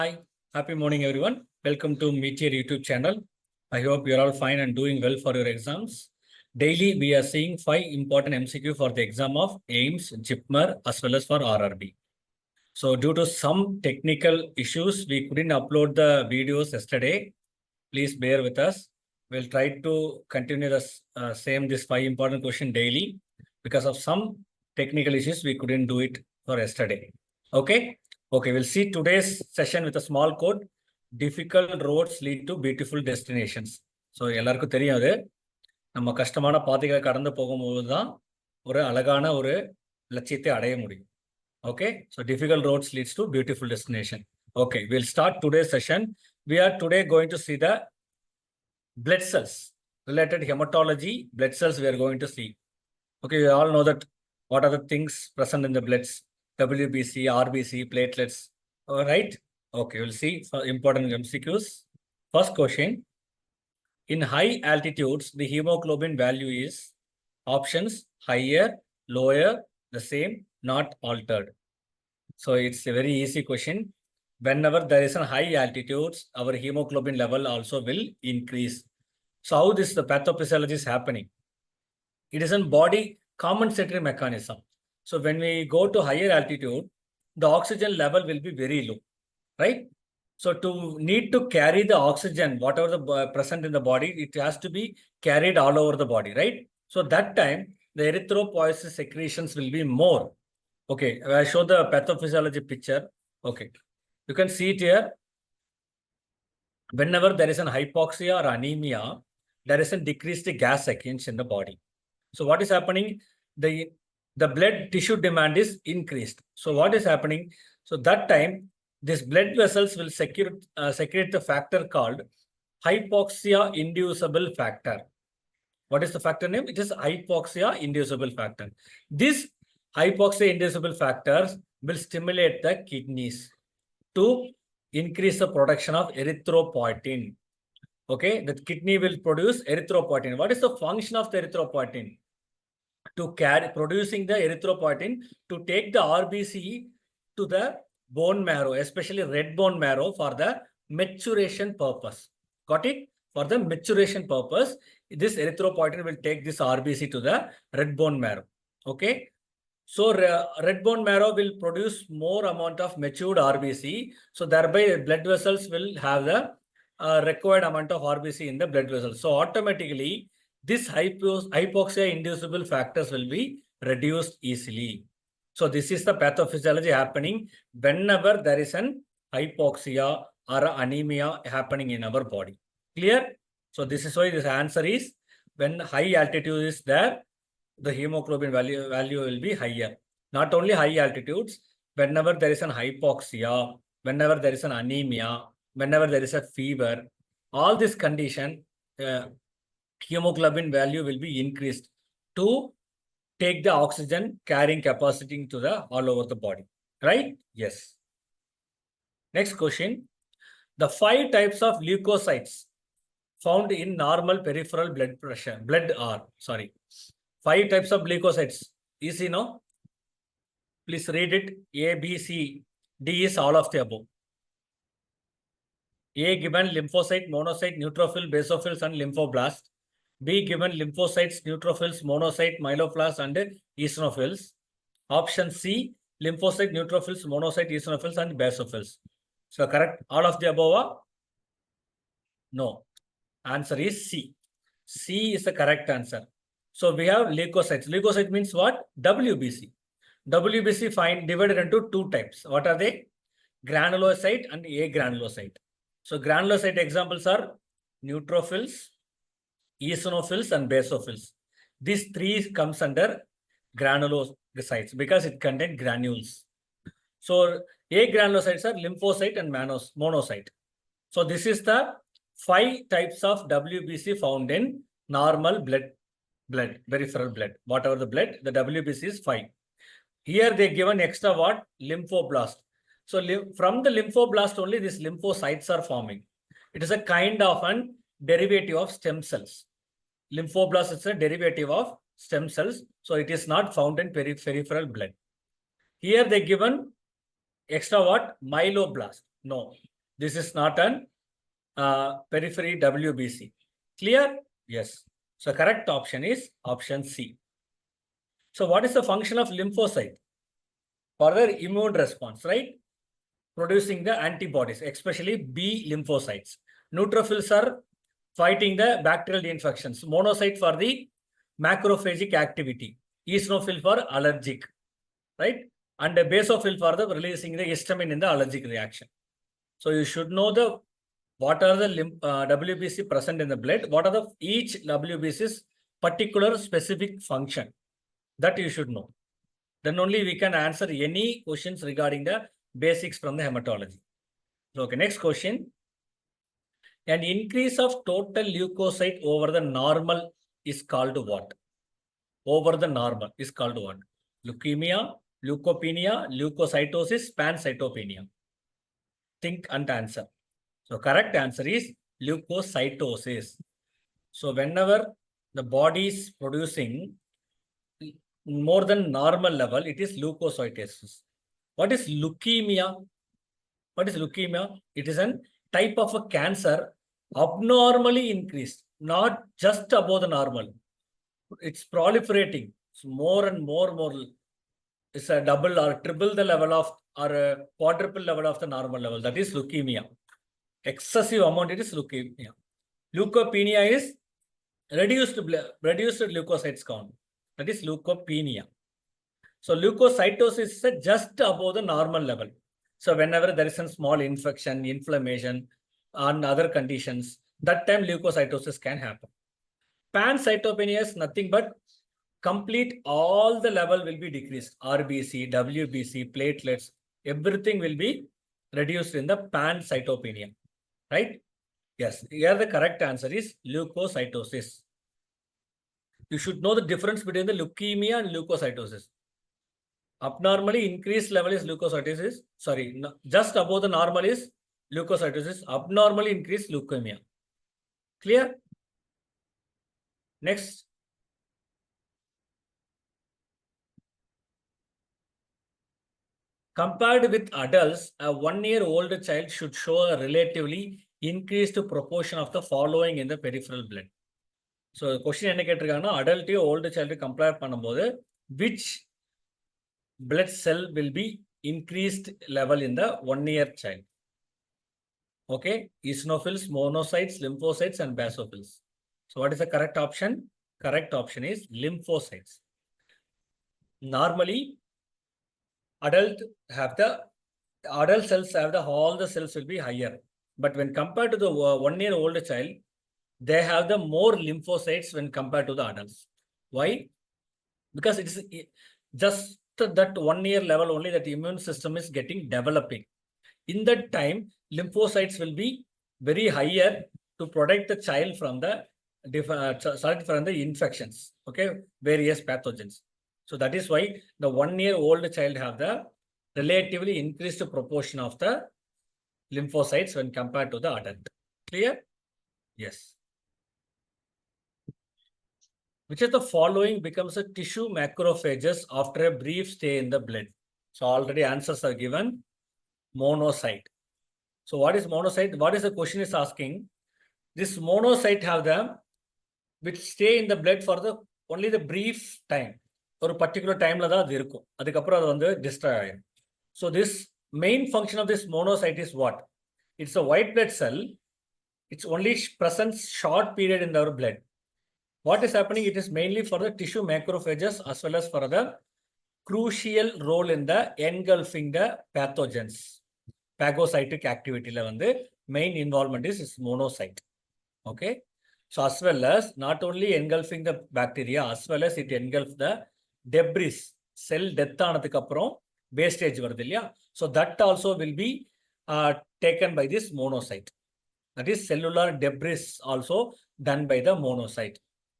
Hi, happy morning everyone. Welcome to Metier YouTube channel. I hope you're all fine and doing well for your exams. Daily we are seeing 5 important MCQ for the exam of AIIMS, JIPMER as well as for RRB. So due to some technical issues, we couldn't upload the videos yesterday. Please bear with us. We'll try to continue this 5 important question daily. Because of some technical issues, we couldn't do it for yesterday. Okay. Okay, we'll see today's session with a small quote. Difficult roads lead to beautiful destinations. So, எல்லாருக்கும் தெரியும் அது நம்ம கஷ்டமான பாதைகளை கடந்து போகும்போது தான் ஒரு அழகான ஒரு லட்சியத்தை அடைய முடியும். Okay, so difficult roads leads to beautiful destination. Okay, we'll start today's session. We are today going to see the blood cells related hematology. Blood cells we are going to see. Okay, we all know that what are the things present in the bloods. WBC, RBC, platelets. All right. Okay, we'll see important MCQs. First question. In high altitudes, the hemoglobin value is options higher, lower, the same, not altered. So it's a very easy question. Whenever there is a high altitudes, our hemoglobin level also will increase. So how the pathophysiology is happening? It is a body compensatory mechanism. So when we go to higher altitude, the oxygen level will be very low, right? So to need to carry the oxygen, whatever the present in the body, it has to be carried all over the body, right? So that time, the erythropoiesis secretions will be more. Okay, I show the pathophysiology picture. Okay, you can see it here. Whenever there is an hypoxia or anemia, there is a decreased gas exchange in the body. So what is happening? The blood tissue demand is increased. So what is happening? So that time, these blood vessels will secrete the factor called hypoxia-inducible factor. What is the factor name? It is hypoxia-inducible factor. This hypoxia-inducible factors will stimulate the kidneys to increase the production of erythropoietin. Okay, the kidney will produce erythropoietin. What is the function of the erythropoietin? To carry producing the erythropoietin to take the RBC to the bone marrow, especially red bone marrow, for the maturation purpose. Got it? For the maturation purpose, this erythropoietin will take this RBC to the red bone marrow. Okay. So red bone marrow will produce more amount of matured RBC. So thereby blood vessels will have the required amount of RBC in the blood vessels. So automatically, this hypoxia-inducible factors will be reduced easily. So this is the pathophysiology happening whenever there is an hypoxia or anemia happening in our body. Clear? So this is why this answer is when high altitude is there, the hemoglobin value will be higher. Not only high altitudes, whenever there is an hypoxia, whenever there is an anemia, whenever there is a fever, all this condition, hemoglobin value will be increased to take the oxygen carrying capacity to the all over the body, right? Yes. Next question. The 5 types of leukocytes found in normal peripheral blood pressure, 5 types of leukocytes. Easy, no? Please read it. A, B, C, D is all of the above. A given lymphocyte, monocyte, neutrophil, basophils, and lymphoblast. B given lymphocytes, neutrophils, monocyte, myeloblasts, and eosinophils. Option C, lymphocyte, neutrophils, monocyte, eosinophils, and basophils. So correct all of the above? No. Answer is C. C is the correct answer. So we have leukocytes. Leukocyte means what? WBC. WBC divided into 2 types. What are they? Granulocyte and agranulocyte. So granulocyte examples are neutrophils, eosinophils, and basophils. These 3 comes under granulocytes because it contains granules. So agranulocytes are lymphocyte and monocyte. So this is the 5 types of WBC found in normal blood, peripheral blood. Whatever the blood, the WBC is 5. Here they given extra what? Lymphoblast. So from the lymphoblast only these lymphocytes are forming. It is a kind of an derivative of stem cells. Lymphoblast is a derivative of stem cells. So it is not found in peripheral blood. Here they given extra what? Myeloblast. No. This is not an periphery WBC. Clear? Yes. So correct option is option C. So what is the function of lymphocyte? Further immune response, right? Producing the antibodies, especially B lymphocytes. Neutrophils are fighting the bacterial infections. Monocyte for the macrophagic activity. Eosinophil for allergic, right? And a basophil for the releasing the histamine in the allergic reaction. So you should know what are the WBC present in the blood, what are the each WBC's particular specific function. That you should know. Then only we can answer any questions regarding the basics from the hematology. So, okay, next question. An increase of total leukocyte over the normal is called what? Over the normal is called what? Leukemia, leukopenia, leukocytosis, pancytopenia. Think and answer. So correct answer is leukocytosis. So whenever the body is producing more than normal level, it is leukocytosis. What is leukemia? What is leukemia? It is a type of a cancer abnormally increased, not just above the normal. It's proliferating. It's more and more. It's a double or triple the level of, or a quadruple level of the normal level. That is leukemia. Excessive amount, it is leukemia. Leukopenia is reduced leukocytes count. That is leukopenia. So leukocytosis is just above the normal level. So whenever there is a small infection, inflammation, and other conditions, that time leukocytosis can happen. Pancytopenia is nothing but complete all the level will be decreased. RBC, WBC, platelets, everything will be reduced in the pancytopenia. Right? Yes. Here the correct answer is leukocytosis. You should know the difference between the leukemia and leukocytosis. Abnormally increased level is leukocytosis. Sorry, no, just above the normal is leukocytosis. Abnormally increased leukemia. Clear? Next. Compared with adults, a 1-year-old child should show a relatively increased proportion of the following in the peripheral blood. So, the question என்ன கேட்டிருக்காங்கன்னா adult old child compare பண்ணும்போது which blood cell will be increased level in the 1-year child? Okay, eosinophils, monocytes, lymphocytes, and basophils. So, what is the correct option? Correct option is lymphocytes. Normally, adult cells have all the cells will be higher. But when compared to the 1-year-old child, they have the more lymphocytes when compared to the adults. Why? Because it is just that 1-year level only that the immune system is getting developing. In that time, lymphocytes will be very higher to protect the child from the infections, okay, various pathogens. So that is why the 1-year-old child have the relatively increased proportion of the lymphocytes when compared to the adult. Clear? Yes. Which of the following becomes a tissue macrophages after a brief stay in the blood? So already answers are given. Monocyte. So what is monocyte? What is the question is asking? This monocyte have the which stay in the blood for the only the brief time. ஒரு particular timeல தான் அது இருக்கும். அதுக்கப்புறம் அது வந்து destroy ஆகும். So this main function of this monocyte is what? It's a white blood cell. It's only present short period in our blood. What is happening? It is mainly for the tissue macrophages as well as for the crucial role in the engulfing the pathogens. Phagocytic activity la வந்து main involvement is monocyte. Okay. So as well as not only engulfing the bacteria, as well as it engulfs the debris, cell death ஆனதுக்கு அப்புறம் wastage வருது இல்லையா? So that also will be taken by this monocyte. That is cellular debris also done by the monocyte.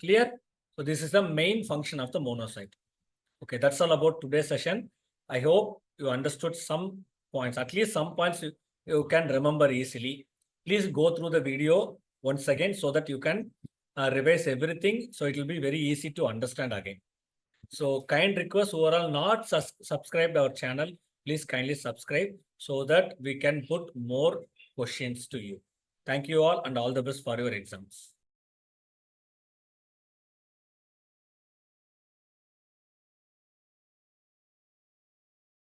Clear? So this is the main function of the monocyte. Okay, that's all about today's session. I hope you understood some points. At least some points you can remember easily. Please go through the video once again so that you can revise everything. So it will be very easy to understand again. So kind request who are all not subscribed our channel, please kindly subscribe so that we can put more questions to you. Thank you all and all the best for your exams.